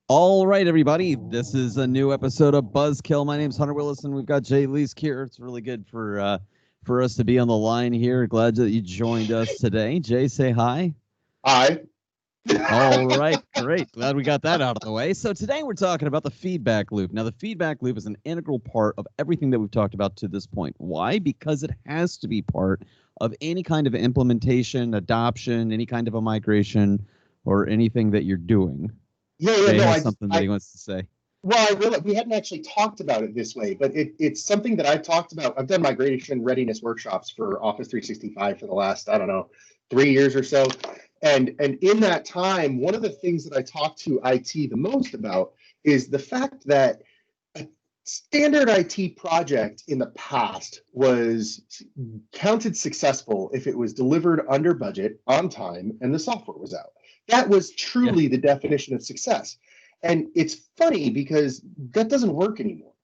All right, everybody. This is a new episode of Buzzkill. My name's Hunter Willis, and we've got Jay Leesk here. It's really good for us to be on the line here. Glad that you joined us today. Jay, say hi. Hi. All right, great. Glad we got that out of the way. So today we're talking about the feedback loop. Now, the feedback loop is an integral part of everything that we've talked about to this point. Why? Because it has to be part of any kind of implementation, adoption, any kind of a migration, or anything that you're doing. Yeah, Jay no, has something that he wants to say. well, I realized we hadn't actually talked about it this way, but it's something that I've talked about. I've done migration readiness workshops for Office 365 for the last, I don't know, 3 years or so. And in that time, one of the things that I talk to IT the most about is the fact that a standard IT project in the past was counted successful if it was delivered under budget, on time, and the software was out. That was Yeah. truly the definition of success. And it's funny because that doesn't work anymore.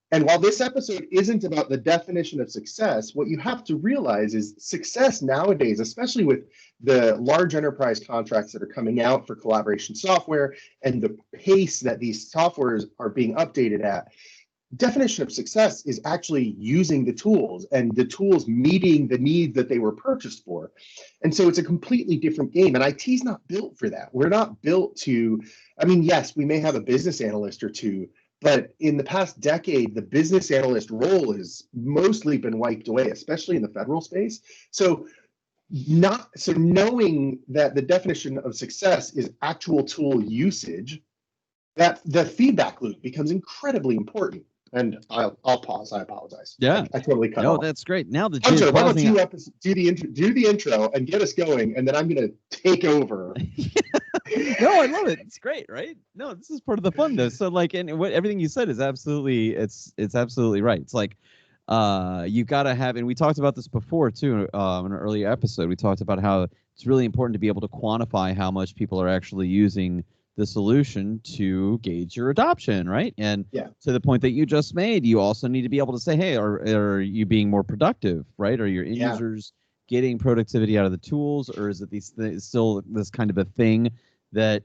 And while this episode isn't about the definition of success, what you have to realize is success nowadays, especially with the large enterprise contracts that are coming out for collaboration software and the pace that these softwares are being updated at, definition of success is actually using the tools and the tools meeting the needs that they were purchased for. And so it's a completely different game. And IT is not built for that. We're not built to, I mean, yes, we may have a business analyst or two, but in the past decade, the business analyst role has mostly been wiped away, especially in the federal space. So knowing that the definition of success is actual tool usage, that the feedback loop becomes incredibly important. And I'll pause. I apologize. Yeah. I totally cut No, off. that's great. Now that Hunter, Jay's why don't pausing, you do the intro and get us going, and then I'm going to take over. no, I love it. It's great, right? No, this is part of the fun, though. So, like, and what everything you said is absolutely, it's absolutely right. It's like, you got to have, and we talked about this before too, in an earlier episode. We talked about how it's really important to be able to quantify how much people are actually using the solution to gauge your adoption, right? And Yeah. to the point that you just made, you also need to be able to say, hey, are you being more productive, right? Are your end Yeah. users getting productivity out of the tools, or is it still this kind of a thing that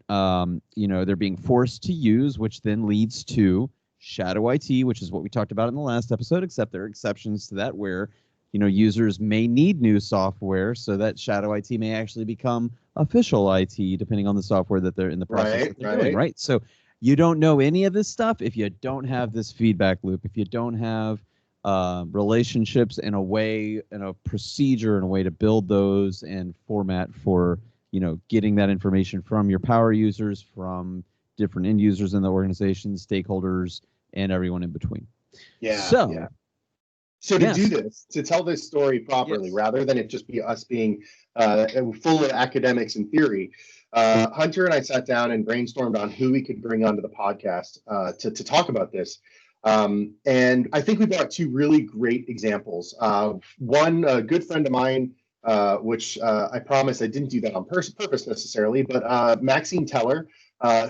they're being forced to use, which then leads to shadow IT, which is what we talked about in the last episode, except there are exceptions to that where users may need new software, so that shadow IT may actually become official IT, depending on the software that they're in the process that they're doing, right? So you don't know any of this stuff if you don't have this feedback loop, if you don't have relationships and a way and a procedure and a way to build those and format for getting that information from your power users, from different end users in the organization, stakeholders, and everyone in between. Yeah. So to do this, to tell this story properly, rather than it just be us being full of academics and theory, Hunter and I sat down and brainstormed on who we could bring onto the podcast to talk about this. And I think we brought two really great examples. One, a good friend of mine, which I promise I didn't do that on purpose necessarily, but Maxine Teller,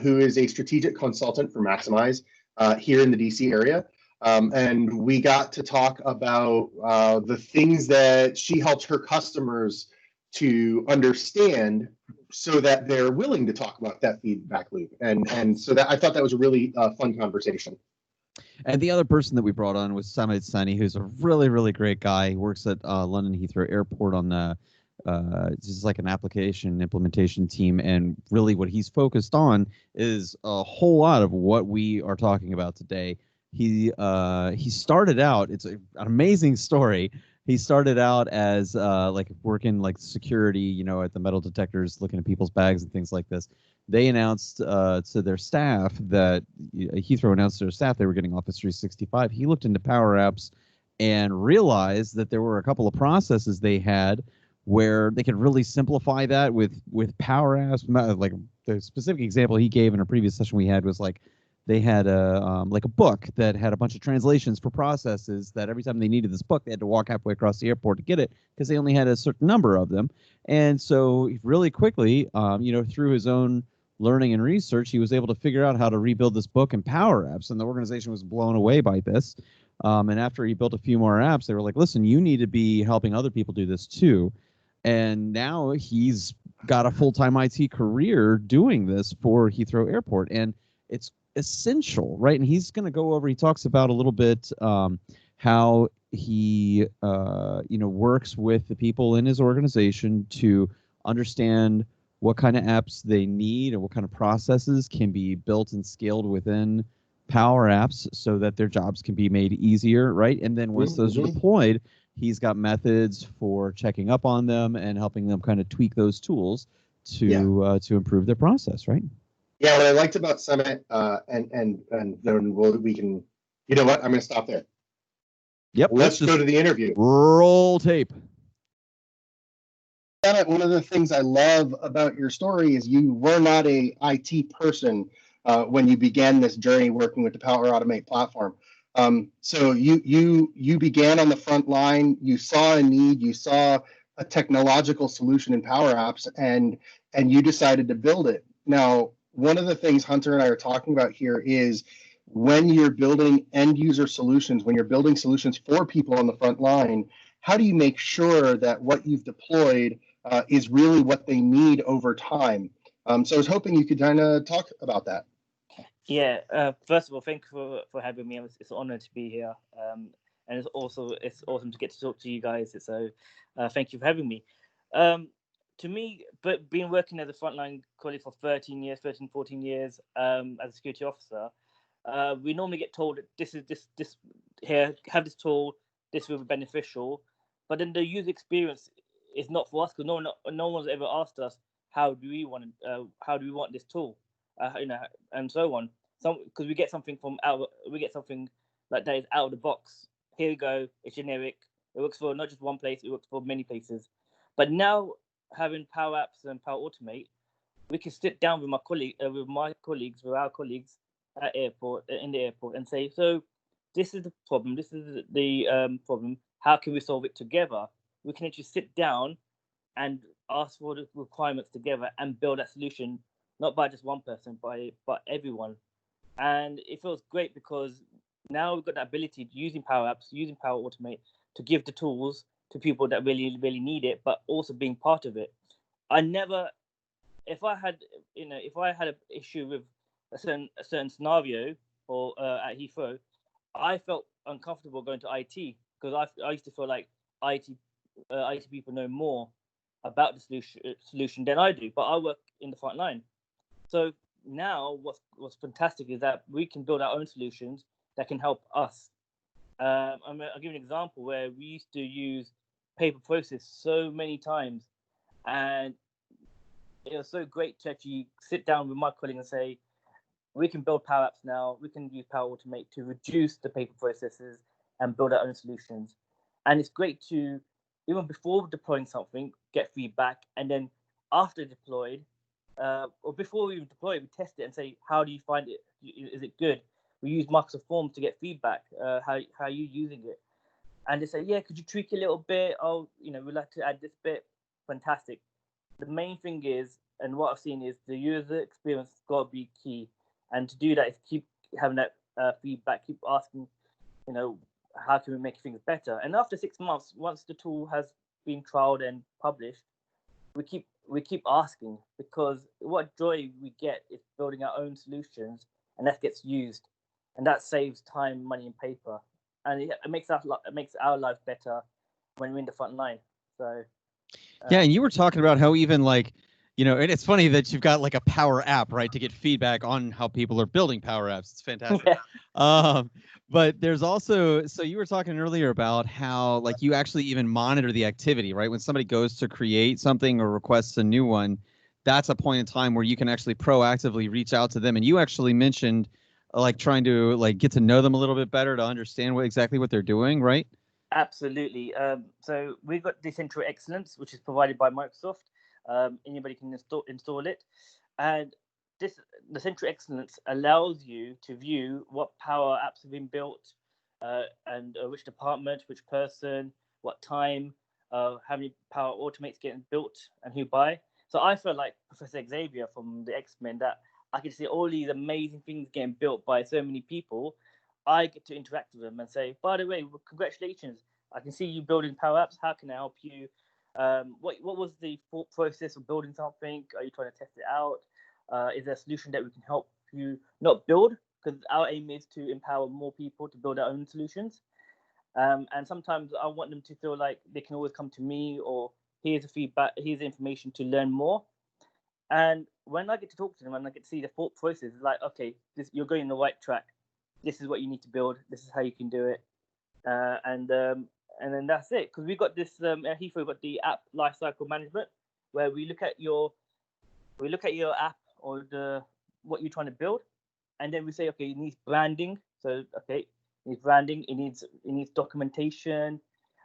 who is a strategic consultant for Maximize here in the DC area. And we got to talk about the things that she helped her customers to understand so that they're willing to talk about that feedback loop. And so that I thought that was a really fun conversation. And the other person that we brought on was Samit Sani, who's a really, really great guy. He works at London Heathrow Airport on the just like an application implementation team. And really what he's focused on is a whole lot of what we are talking about today. He started out, it's an amazing story. He started out as like working like security, at the metal detectors, looking at people's bags and things like this. They announced to their staff that Heathrow announced to their staff they were getting Office 365. He looked into Power Apps and realized that there were a couple of processes they had where they could really simplify that with Power Apps. Like the specific example he gave in a previous session we had was like they had a like a book that had a bunch of translations for processes that every time they needed this book, they had to walk halfway across the airport to get it because they only had a certain number of them. And so really quickly, through his own learning and research, he was able to figure out how to rebuild this book in Power Apps, and the organization was blown away by this. And after he built a few more apps, they were like, listen, you need to be helping other people do this too. And now he's got a full-time IT career doing this for Heathrow Airport, and it's essential, right? And he's going to go over. He talks about a little bit how he, works with the people in his organization to understand what kind of apps they need and what kind of processes can be built and scaled within Power Apps so that their jobs can be made easier, right? And then once those are deployed, he's got methods for checking up on them and helping them kind of tweak those tools to improve their process, right? Yeah, what I liked about Summit, and then we can, you know what? I'm going to stop there. Yep. Let's go to the interview. Roll tape. One of the things I love about your story is you were not a IT person when you began this journey working with the Power Automate platform. So you began on the front line. You saw a need. You saw a technological solution in Power Apps, and you decided to build it. Now, one of the things Hunter and I are talking about here is when you're building end user solutions, when you're building solutions for people on the front line, how do you make sure that what you've deployed is really what they need over time? So I was hoping you could kind of talk about that. Yeah, first of all, thank you for having me. It's an honor to be here. And it's awesome to get to talk to you guys. So thank you for having me. To me, but being working as a frontline colleague for 14 years, as a security officer, we normally get told that this here, have this tool, this will be beneficial. But then the user experience is not for us, because no one's ever asked us how do we want this tool, and so on. Because we get something like that is out of the box. Here we go, it's generic. It works for not just one place, it works for many places. But now having Power Apps and Power Automate, we can sit down with our colleagues at in the airport, and say, so this is the problem. This is the problem. How can we solve it together? We can actually sit down and ask for the requirements together and build that solution, not by just one person, but everyone. And it feels great because now we've got the ability to using Power Apps, using Power Automate to give the tools to people that really, really need it, but also being part of it. If I had an issue with a certain scenario or at Heathrow, I felt uncomfortable going to IT, because I used to feel like IT people know more about the solution than I do, but I work in the front line. So now what's fantastic is that we can build our own solutions that can help us. I'll give you an example where we used to use paper process so many times, and it was so great to actually sit down with my colleague and say, we can build Power Apps now, we can use Power Automate to reduce the paper processes and build our own solutions. And it's great to, even before deploying something, get feedback, and then after deployed, or before we even deploy it, we test it and say, how do you find it? Is it good? We use Microsoft Forms to get feedback. How are you using it? And they say, yeah, could you tweak a little bit? Oh, we'd like to add this bit. Fantastic. The main thing is, and what I've seen is, the user experience has got to be key. And to do that is keep having that feedback, keep asking, how can we make things better? And after 6 months, once the tool has been trialed and published, we keep asking, because what joy we get is building our own solutions, and that gets used, and that saves time, money, and paper, and it makes our life better when we're in the front line. So yeah, and you were talking about how even and it's funny that you've got like a Power App, right, to get feedback on how people are building Power Apps. It's fantastic. Yeah. But there's also, so you were talking earlier about how you actually even monitor the activity, right? When somebody goes to create something or requests a new one, that's a point in time where you can actually proactively reach out to them. And you actually mentioned trying to get to know them a little bit better to understand exactly what they're doing, right? Absolutely. So we've got Decentral Excellence, which is provided by Microsoft. Anybody can install it, and the Central Excellence allows you to view what Power Apps have been built, and which department, which person, what time, how many Power Automates getting built, and who by. So I feel like Professor Xavier from the X-Men, that I can see all these amazing things getting built by so many people. I get to interact with them and say, by the way, congratulations, I can see you building Power Apps. How can I help you? What was the thought process of building something? Are you trying to test it out? Is there a solution that we can help you not build? Because our aim is to empower more people to build their own solutions. And sometimes I want them to feel like they can always come to me, or here's the feedback, here's the information to learn more. And when I get to talk to them and I get to see the thought process, it's like, okay, you're going the right track. This is what you need to build. This is how you can do it. And then that's it. Because we got this at Heathrow, got the app lifecycle management, where we look at your app or what you're trying to build, and then we say, okay, it needs branding. So okay, it needs branding. It needs documentation.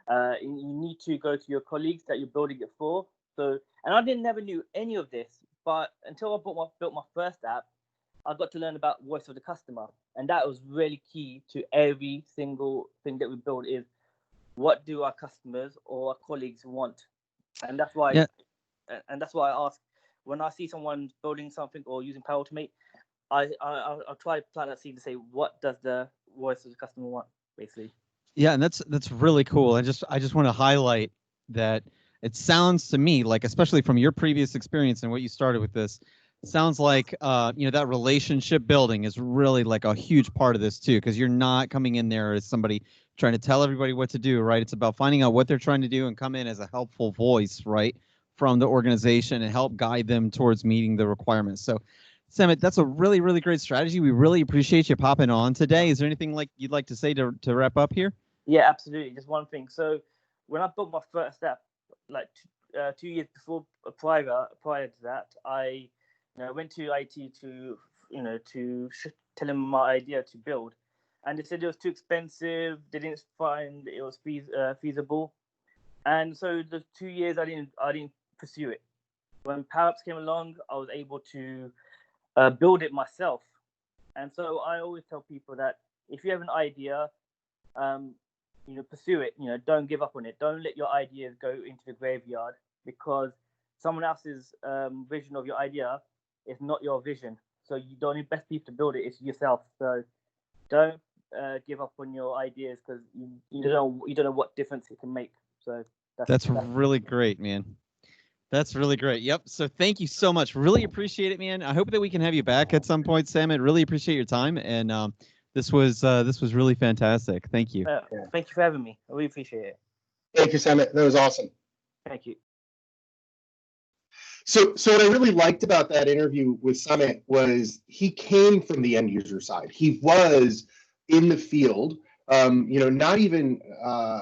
You need to go to your colleagues that you're building it for. So, and I never knew any of this, but until I built my first app, I got to learn about voice of the customer, and that was really key to every single thing that we build. Is what do our customers or our colleagues want, and that's why. Yeah. And that's why I ask when I see someone building something or using Power Automate, I'll try to plant that seed to say, what does the voice of the customer want, basically. Yeah, and that's really cool. I just want to highlight that it sounds to me like, especially from your previous experience and what you started with this, sounds like that relationship building is really like a huge part of this too, because you're not coming in there as somebody trying to tell everybody what to do, right? It's about finding out what they're trying to do and come in as a helpful voice, right, from the organization and help guide them towards meeting the requirements. So Samit, that's a really, really great strategy. We really appreciate you popping on today. Is there anything like you'd like to say to wrap up here? Yeah, absolutely. Just one thing. So when I built my first app, like 2 years before, prior to that, I went to IT to tell them my idea to build, and they said it was too expensive. They didn't find it was feasible, and so the 2 years I didn't pursue it. When Power Apps came along, I was able to build it myself. And so I always tell people that if you have an idea, pursue it. Don't give up on it. Don't let your ideas go into the graveyard, because someone else's vision of your idea is not your vision. So you don't need best people to build it. It's yourself. So don't give up on your ideas, because you don't know what difference it can make. So that's really great, man. That's really great. Yep. So thank you so much. Really appreciate it, man. I hope that we can have you back at some point, Samit. Really appreciate your time, and this was really fantastic. Thank you. Thank you for having me. I really appreciate it. Thank you, Samit. That was awesome. Thank you. So what I really liked about that interview with Samit was he came from the end user side. He was in the field. Not even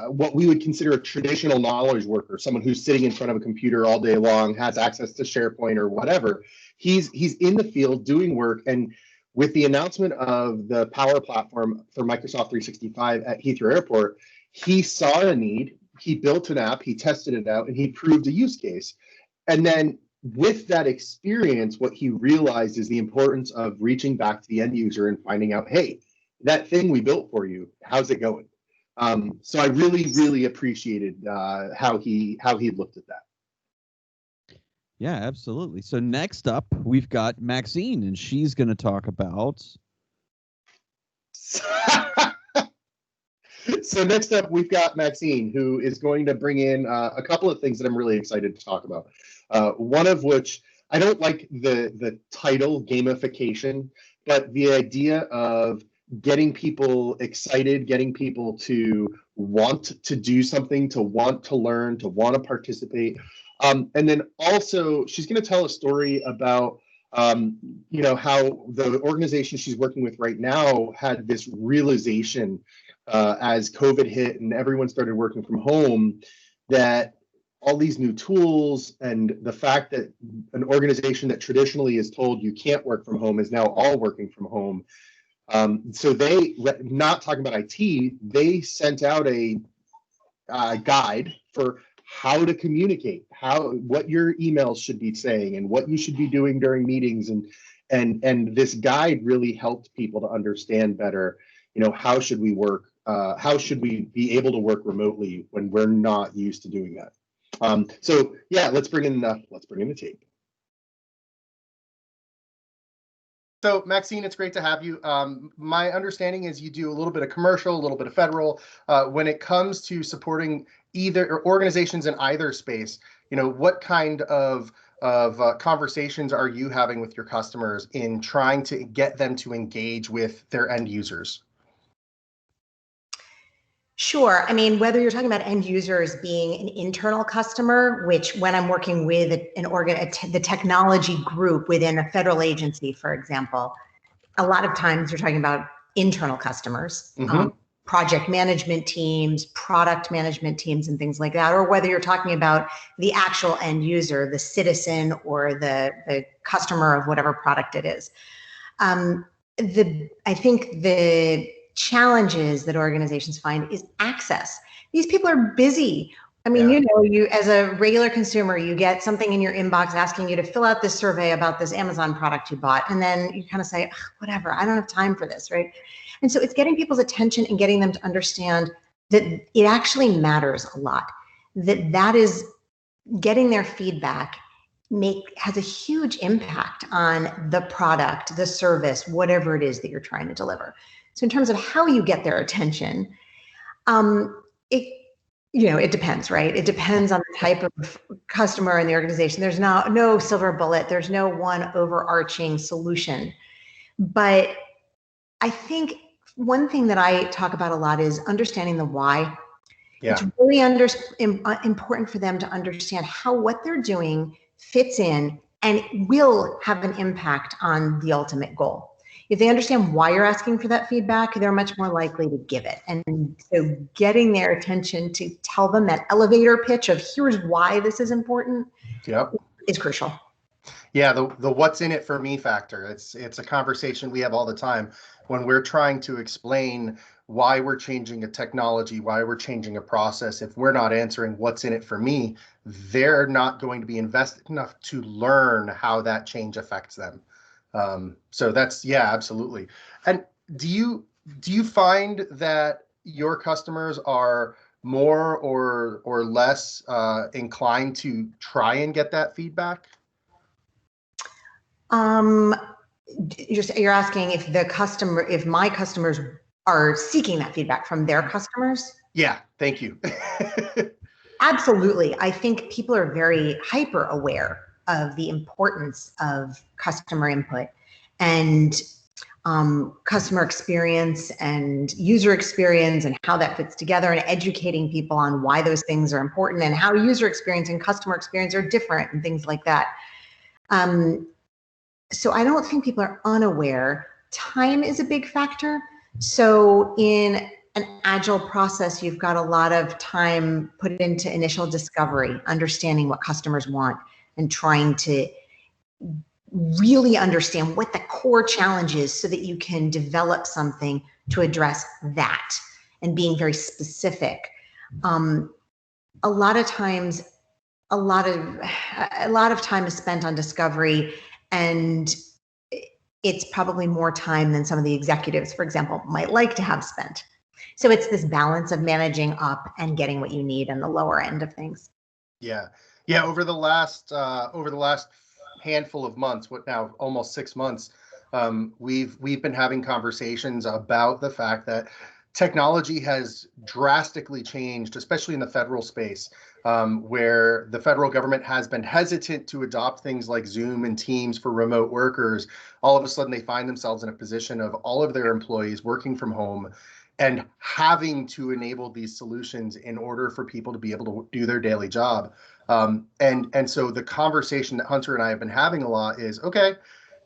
what we would consider a traditional knowledge worker, someone who's sitting in front of a computer all day long, has access to SharePoint or whatever. He's in the field doing work. And with the announcement of the Power Platform for Microsoft 365 at Heathrow Airport, he saw a need, he built an app, he tested it out, and he proved a use case. And then with that experience, what he realized is the importance of reaching back to the end user and finding out, hey, that thing we built for you, how's it going? So I really, really appreciated how he looked at that. Yeah, absolutely. So next up, we've got Maxine, and she's going to talk about. So next up, we've got Maxine, who is going to bring in a couple of things that I'm really excited to talk about. One of which, I don't like the title gamification, but the idea of getting people excited, getting people to want to do something, to want to learn, to want to participate. And then also, she's going to tell a story about how the organization she's working with right now had this realization as COVID hit and everyone started working from home, that all these new tools and the fact that an organization that traditionally is told you can't work from home is now all working from home. So they, not talking about IT, they sent out a guide for how to communicate, what your emails should be saying and what you should be doing during meetings. And this guide really helped people to understand better, how should we work? How should we be able to work remotely when we're not used to doing that? So yeah, let's bring in the tape. So Maxine, it's great to have you. My understanding is you do a little bit of commercial, a little bit of federal. When it comes to supporting either organizations in either space, what kind of conversations are you having with your customers in trying to get them to engage with their end users? Sure. I mean, whether you're talking about end users being an internal customer, which when I'm working with the technology group within a federal agency, for example, a lot of times you're talking about internal customers, project management teams, product management teams, and things like that, or whether you're talking about the actual end user, the citizen, or the customer of whatever product it is. I think the challenges that organizations find is access. These people are busy. I mean, you as a regular consumer, you get something in your inbox asking you to fill out this survey about this Amazon product you bought, and then you kind of say, whatever, I don't have time for this, right? And so it's getting people's attention and getting them to understand that it actually matters a lot, that is getting their feedback has a huge impact on the product, the service, whatever it is that you're trying to deliver. So in terms of how you get their attention, it depends, right? It depends on the type of customer and the organization. There's no silver bullet. There's no one overarching solution. But I think one thing that I talk about a lot is understanding the why. Yeah. It's really important for them to understand how what they're doing fits in and will have an impact on the ultimate goal. If they understand why you're asking for that feedback, they're much more likely to give it. And so getting their attention to tell them that elevator pitch of here's why this is important is crucial. Yeah, the what's in it for me factor. It's a conversation we have all the time when we're trying to explain why we're changing a technology, why we're changing a process. If we're not answering what's in it for me, they're not going to be invested enough to learn how that change affects them. So that's, absolutely. And do you find that your customers are more or less inclined to try and get that feedback? You're asking if my customers are seeking that feedback from their customers? Yeah, thank you. Absolutely. I think people are very hyper aware of the importance of customer input and customer experience and user experience and how that fits together, and educating people on why those things are important and how user experience and customer experience are different and things like that. So I don't think people are unaware. Time is a big factor. So in an agile process, you've got a lot of time put into initial discovery, understanding what customers want and trying to really understand what the core challenge is so that you can develop something to address that, and being very specific. A lot of times, a lot of time is spent on discovery, and it's probably more time than some of the executives, for example, might like to have spent. So it's this balance of managing up and getting what you need on the lower end of things. Yeah. Over the last handful of months, what now almost 6 months, we've been having conversations about the fact that technology has drastically changed, especially in the federal space, where the federal government has been hesitant to adopt things like Zoom and Teams for remote workers. All of a sudden, they find themselves in a position of all of their employees working from home and having to enable these solutions in order for people to be able to do their daily job. And so the conversation that Hunter and I have been having a lot is, okay,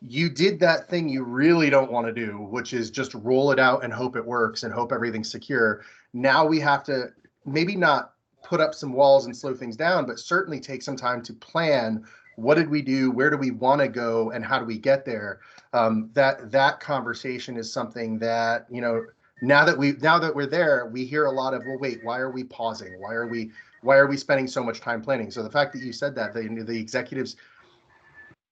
you did that thing you really don't want to do, which is just roll it out and hope it works and hope everything's secure. Now we have to maybe not put up some walls and slow things down, but certainly take some time to plan. What did we do? Where do we want to go? And how do we get there? That conversation is something that, now that we're there, we hear a lot of, well, wait, why are we pausing? Why are we spending so much time planning? So the fact that you said that, the executives,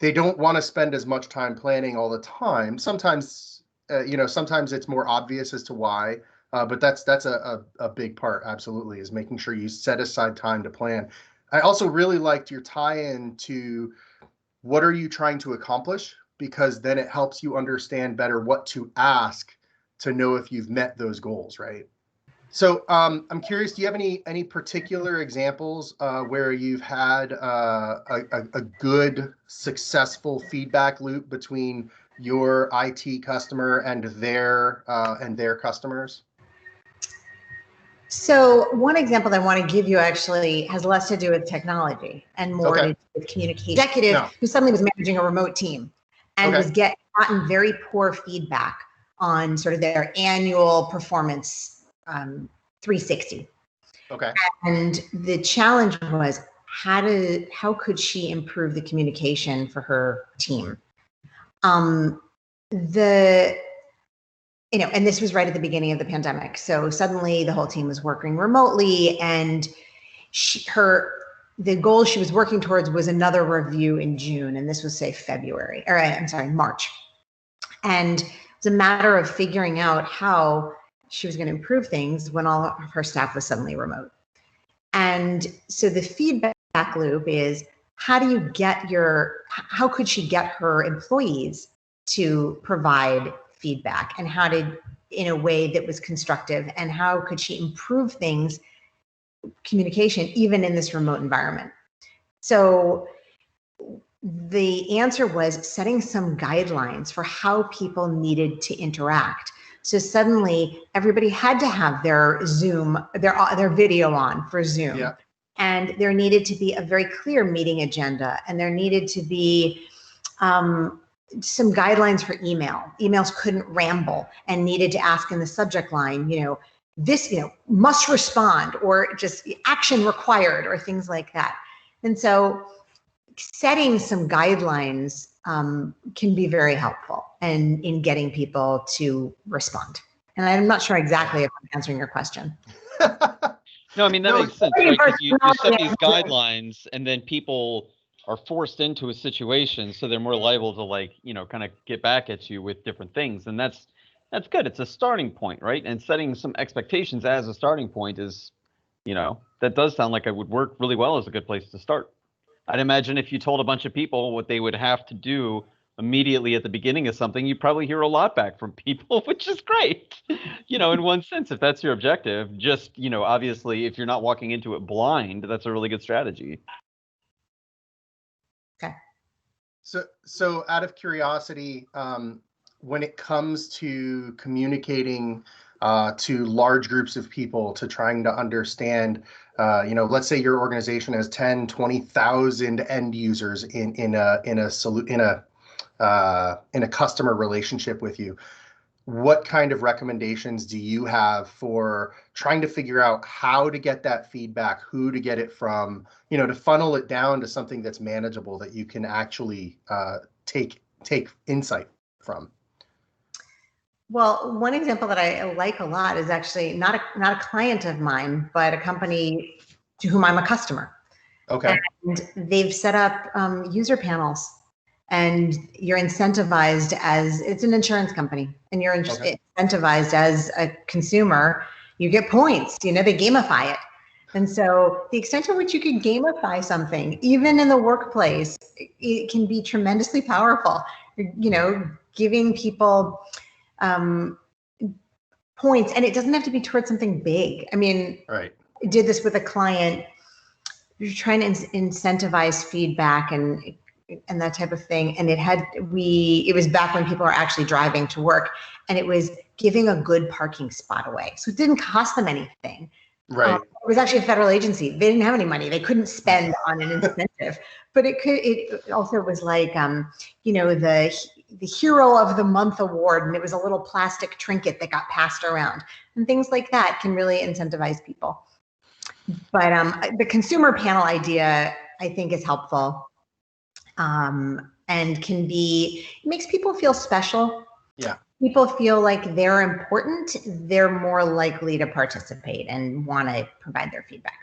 they don't want to spend as much time planning all the time. Sometimes, sometimes it's more obvious as to why, but that's a big part, absolutely, is making sure you set aside time to plan. I also really liked your tie-in to what are you trying to accomplish, because then it helps you understand better what to ask to know if you've met those goals, right? So I'm curious, do you have any particular examples where you've had a good, successful feedback loop between your IT customer and their customers? So one example that I want to give you actually has less to do with technology and more to do with communication. Executive who suddenly was managing a remote team and was gotten very poor feedback on sort of their annual performance 360. Okay. And the challenge was how could she improve the communication for her team? And this was right at the beginning of the pandemic. So suddenly the whole team was working remotely, and the goal she was working towards was another review in June. And this was March. And it was a matter of figuring out how she was going to improve things when all of her staff was suddenly remote. And so the feedback loop is, how could she get her employees to provide feedback, and in a way that was constructive, and how could she improve things, communication, even in this remote environment? So the answer was setting some guidelines for how people needed to interact. So suddenly everybody had to have their Zoom, their video on for Zoom. Yeah. And there needed to be a very clear meeting agenda, and there needed to be some guidelines for email. Emails couldn't ramble and needed to ask in the subject line, this, must respond, or just action required, or things like that. And so setting some guidelines can be very helpful in getting people to respond. And I'm not sure exactly if I'm answering your question. No, I mean, that makes sense, right? Because you set these guidelines, and then people are forced into a situation, so they're more liable to kind of get back at you with different things. And that's good. It's a starting point, right? And setting some expectations as a starting point is, that does sound like it would work really well as a good place to start. I'd imagine if you told a bunch of people what they would have to do immediately at the beginning of something, you probably hear a lot back from people, which is great, in one sense, if that's your objective. Just, obviously, if you're not walking into it blind, that's a really good strategy. Okay. So out of curiosity, when it comes to communicating to large groups of people, to trying to understand, let's say your organization has 10, 20,000 end users in a customer relationship with you, what kind of recommendations do you have for trying to figure out how to get that feedback, who to get it from, to funnel it down to something that's manageable, that you can actually take insight from? Well, one example that I like a lot is actually not a client of mine, but a company to whom I'm a customer. Okay. And they've set up user panels, and you're incentivized it's an insurance company, and you're incentivized as a consumer. You get points, they gamify it. And so the extent to which you can gamify something, even in the workplace, it can be tremendously powerful. Giving people points, and it doesn't have to be towards something big. I mean, right. I did this with a client. You're trying to incentivize feedback and that type of thing. And it was back when people were actually driving to work, and it was giving a good parking spot away. So it didn't cost them anything. Right. It was actually a federal agency. They didn't have any money. They couldn't spend on an incentive, but it also was like, the Hero of the Month award, and it was a little plastic trinket that got passed around, and things like that can really incentivize people. But the consumer panel idea, I think, is helpful, and it makes people feel special. Yeah. People feel like they're important. They're more likely to participate and want to provide their feedback.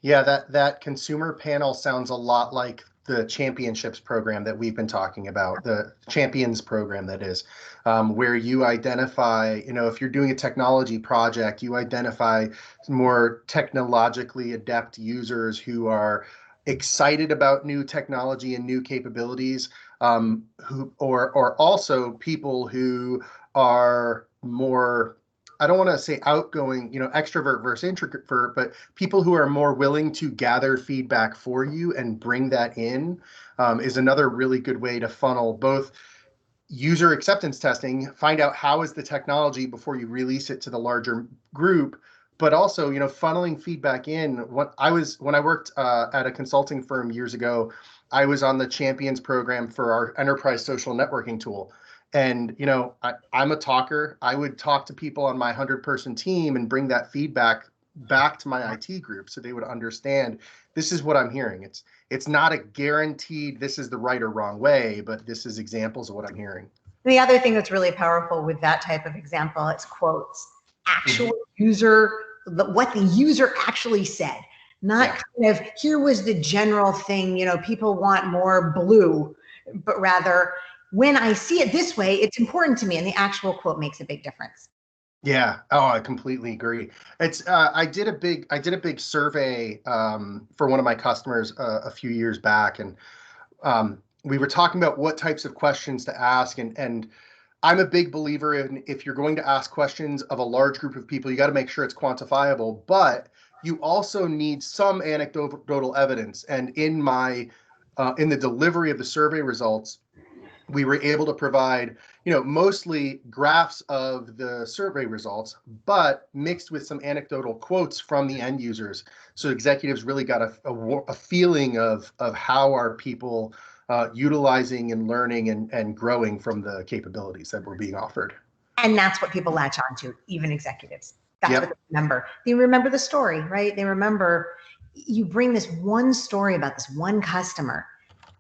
Yeah, that consumer panel sounds a lot like the championships program that we've been talking about, the champions program, that is, where you identify, if you're doing a technology project, you identify more technologically adept users who are excited about new technology and new capabilities, or also people who are more I don't want to say outgoing, extrovert versus introvert, but people who are more willing to gather feedback for you and bring that in is another really good way to funnel both user acceptance testing, find out how is the technology before you release it to the larger group, but also, funneling feedback in. When I worked at a consulting firm years ago, I was on the champions program for our enterprise social networking tool. And, I'm a talker. I would talk to people on my 100-person team and bring that feedback back to my IT group so they would understand this is what I'm hearing. It's not a guaranteed this is the right or wrong way, but this is examples of what I'm hearing. The other thing that's really powerful with that type of example is quotes. Actual user, what the user actually said. Not kind of, here was the general thing, people want more blue, but rather, when I see it this way, it's important to me, and the actual quote makes a big difference. Yeah. Oh, I completely agree. It's I did a big survey for one of my customers a few years back, and we were talking about what types of questions to ask, and I'm a big believer in, if you're going to ask questions of a large group of people, you got to make sure it's quantifiable, but you also need some anecdotal evidence. And in the delivery of the survey results, we were able to provide, mostly graphs of the survey results, but mixed with some anecdotal quotes from the end users. So executives really got a feeling of how are people utilizing and learning and growing from the capabilities that were being offered. And that's what people latch onto, even executives. That's what they remember. They remember the story, right? They remember, you bring this one story about this one customer,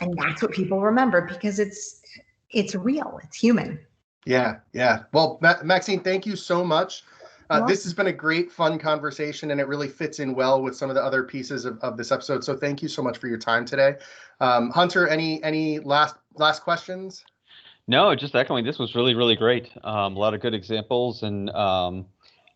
and that's what people remember because it's real, it's human. Yeah. Well, Maxine, thank you so much. This has been a great, fun conversation, and it really fits in well with some of the other pieces of this episode. So thank you so much for your time today. Hunter, any last questions? No, just echoing, this was really, really great. A lot of good examples and,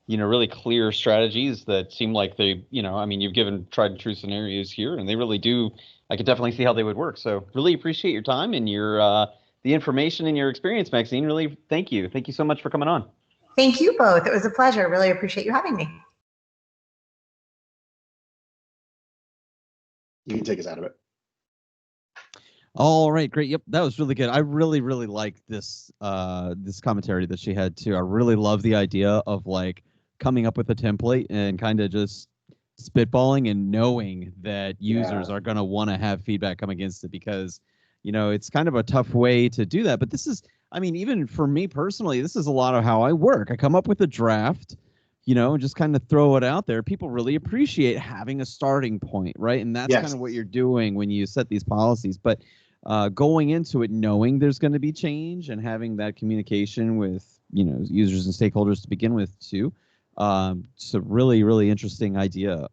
really clear strategies that seem like they, you've given tried and true scenarios here, and they really do. I could definitely see how they would work. So really appreciate your time and your the information and your experience, Maxine. Really, thank you. Thank you so much for coming on. Thank you both. It was a pleasure. Really appreciate you having me. You can take us out of it. All right, great. Yep, that was really good. I really, really liked this this commentary that she had too. I really love the idea of like coming up with a template and kind of just spitballing and knowing that users are going to want to have feedback come against it, because it's kind of a tough way to do that. But this is, even for me personally, this is a lot of how I work. I come up with a draft, just kind of throw it out there. People really appreciate having a starting point, right? And that's kind of what you're doing when you set these policies. But going into it knowing there's going to be change and having that communication with users and stakeholders to begin with too. It's a really, really interesting idea.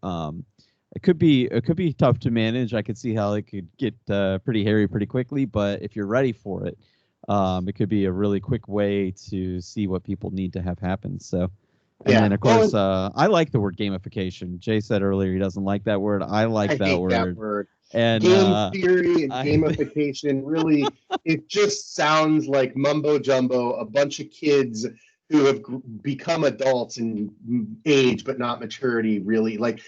It could be tough to manage. I could see how it could get pretty hairy pretty quickly, but if you're ready for it, it could be a really quick way to see what people need to have happen. So, and then of course, I like the word gamification. Jay said earlier he doesn't like that word. I like that word. That word. And game theory and gamification, really, it just sounds like mumbo jumbo, a bunch of kids who have become adults in age but not maturity, really. Like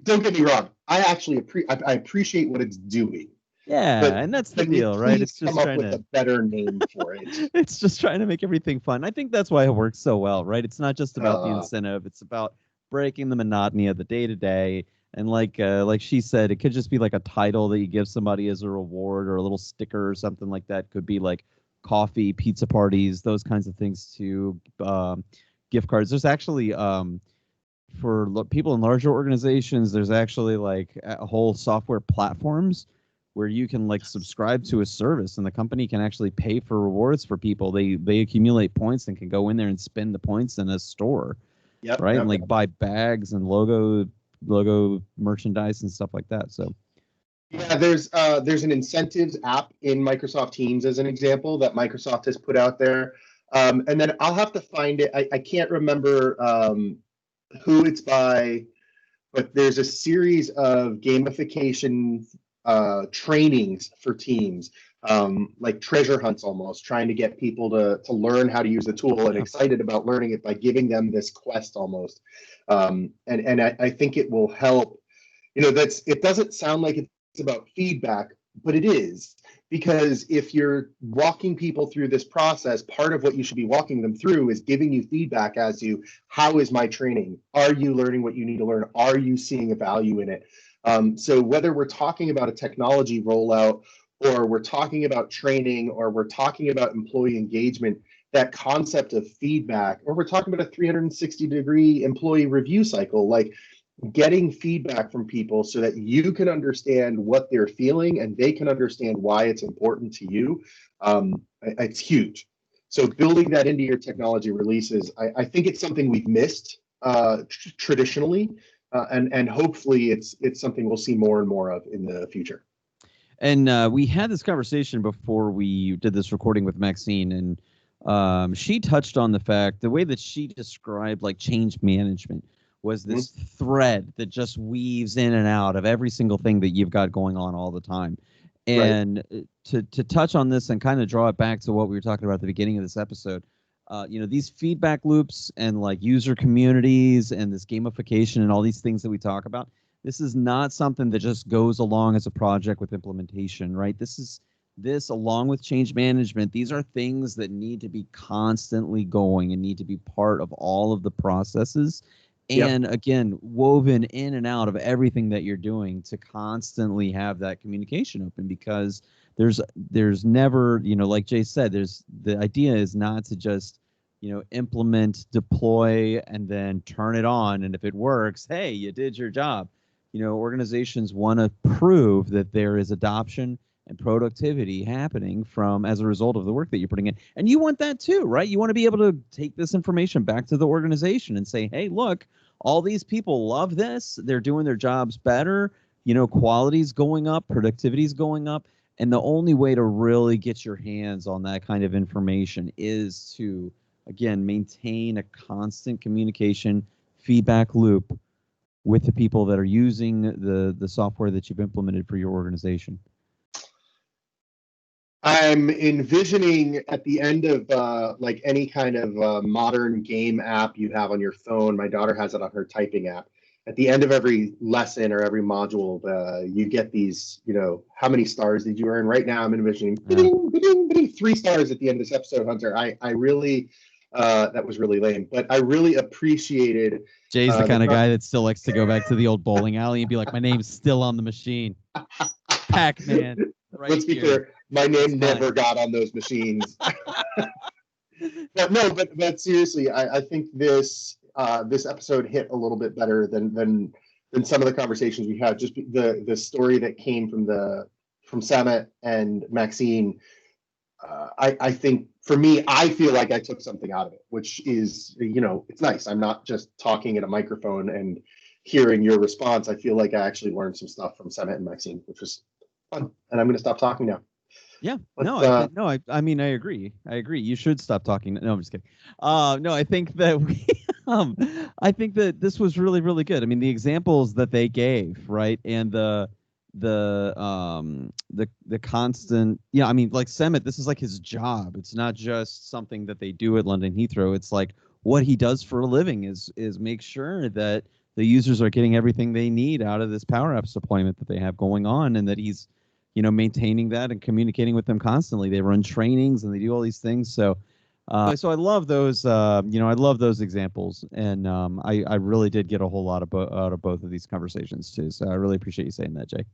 don't get me wrong, I actually I appreciate what it's doing. Yeah, and that's the deal, right? It's just come up with a better name for it. It's just trying to make everything fun. I think that's why it works so well, right? It's not just about the incentive; it's about breaking the monotony of the day-to-day. And like she said, it could just be like a title that you give somebody as a reward, or a little sticker or something like that. Could be like coffee, pizza parties, those kinds of things too. Gift cards. There's actually for people in larger organizations, there's actually like a whole software platforms where you can like subscribe to a service, and the company can actually pay for rewards for people. They accumulate points and can go in there and spend the points in a store. Yep. Right. And like buy bags and logo merchandise and stuff like that. So yeah, there's an incentives app in Microsoft Teams as an example that Microsoft has put out there, and then I'll have to find it. I can't remember who it's by, but there's a series of gamification trainings for teams like treasure hunts almost, trying to get people to learn how to use the tool and excited about learning it by giving them this quest almost. And I think it will help. It doesn't sound like it's about feedback, but it is, because if you're walking people through this process, part of what you should be walking them through is giving you feedback as to how is my training? Are you learning what you need to learn? Are you seeing a value in it? So whether we're talking about a technology rollout, or we're talking about training, or we're talking about employee engagement, that concept of feedback, or we're talking about a 360-degree employee review cycle, like getting feedback from people so that you can understand what they're feeling and they can understand why it's important to you, it's huge. So building that into your technology releases, I think it's something we've missed traditionally, and hopefully it's something we'll see more and more of in the future. And we had this conversation before we did this recording with Maxine, and she touched on the fact, the way that she described like change management was this thread that just weaves in and out of every single thing that you've got going on all the time. And to touch on this and kind of draw it back to what we were talking about at the beginning of this episode, these feedback loops and like user communities and this gamification and all these things that we talk about, this is not something that just goes along as a project with implementation, right? This along with change management, these are things that need to be constantly going and need to be part of all of the processes. And again, woven in and out of everything that you're doing to constantly have that communication open, because there's never, like Jay said, the idea is not to just, implement, deploy, and then turn it on. And if it works, hey, you did your job. Organizations want to prove that there is adoption and productivity happening as a result of the work that you're putting in. And you want that too, right? You want to be able to take this information back to the organization and say, hey, look, all these people love this. They're doing their jobs better. Quality's going up, productivity's going up. And the only way to really get your hands on that kind of information is to, again, maintain a constant communication feedback loop with the people that are using the software that you've implemented for your organization. I'm envisioning at the end of like any kind of modern game app you have on your phone. My daughter has it on her typing app. At the end of every lesson or every module, you get these, how many stars did you earn? Right now, I'm envisioning 3 stars at the end of this episode, Hunter. I really, that was really lame, but I really appreciated. Jay's the kind of guy that still likes to go back to the old bowling alley and be like, my name's still on the machine. Pac-Man. Right. Let's be clear. My name never got on those machines. but seriously, I think this episode hit a little bit better than some of the conversations we had. Just the story that came from Samit and Maxine. I think for me, I feel like I took something out of it, which is, it's nice. I'm not just talking at a microphone and hearing your response. I feel like I actually learned some stuff from Samit and Maxine, which was fun. And I'm going to stop talking now. Yeah, I mean, I agree. You should stop talking. No, I'm just kidding. No, I think that I think that this was really, really good. I mean, the examples that they gave, right, and the constant, I mean, like Samit, this is like his job. It's not just something that they do at London Heathrow. It's like what he does for a living is make sure that the users are getting everything they need out of this Power Apps deployment that they have going on, and that he's maintaining that and communicating with them constantly. They run trainings and they do all these things. So I love those, I love those examples. And I really did get a whole lot out of both of these conversations too. So I really appreciate you saying that, Jay.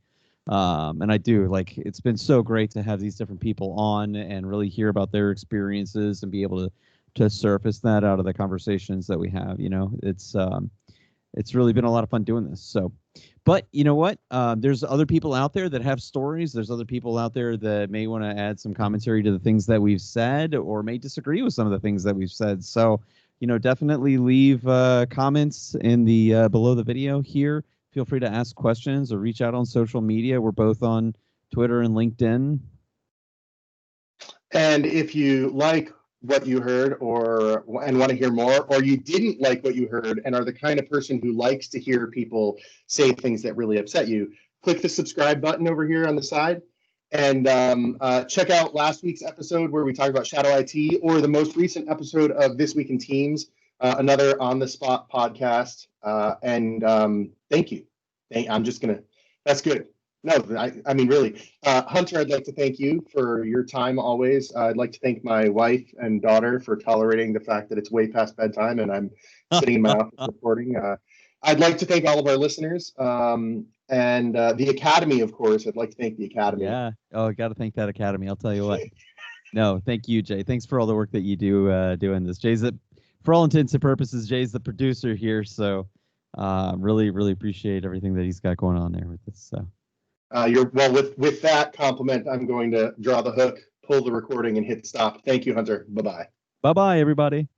And I do, it's been so great to have these different people on and really hear about their experiences and be able to surface that out of the conversations that we have. It's really been a lot of fun doing this. So, but you know what? There's other people out there that have stories. There's other people out there that may want to add some commentary to the things that we've said, or may disagree with some of the things that we've said. So, definitely leave comments in the below the video here. Feel free to ask questions or reach out on social media. We're both on Twitter and LinkedIn. And if you like what you heard and want to hear more, or you didn't like what you heard and are the kind of person who likes to hear people say things that really upset you, click the subscribe button over here on the side. And check out last week's episode where we talked about Shadow IT, or the most recent episode of This Week in Teams, another on the spot podcast. And thank you. That's good. No, I mean, really. Hunter, I'd like to thank you for your time always. I'd like to thank my wife and daughter for tolerating the fact that it's way past bedtime and I'm sitting in my office recording. I'd like to thank all of our listeners. And the Academy, of course. I'd like to thank the Academy. Yeah. Oh, I got to thank that Academy. I'll tell you what. No, thank you, Jay. Thanks for all the work that you do doing this. For all intents and purposes, Jay's the producer here. So really, really appreciate everything that he's got going on there with this. So. With that compliment, I'm going to draw the hook, pull the recording, and hit stop. Thank you, Hunter. Bye-bye. Bye-bye, everybody.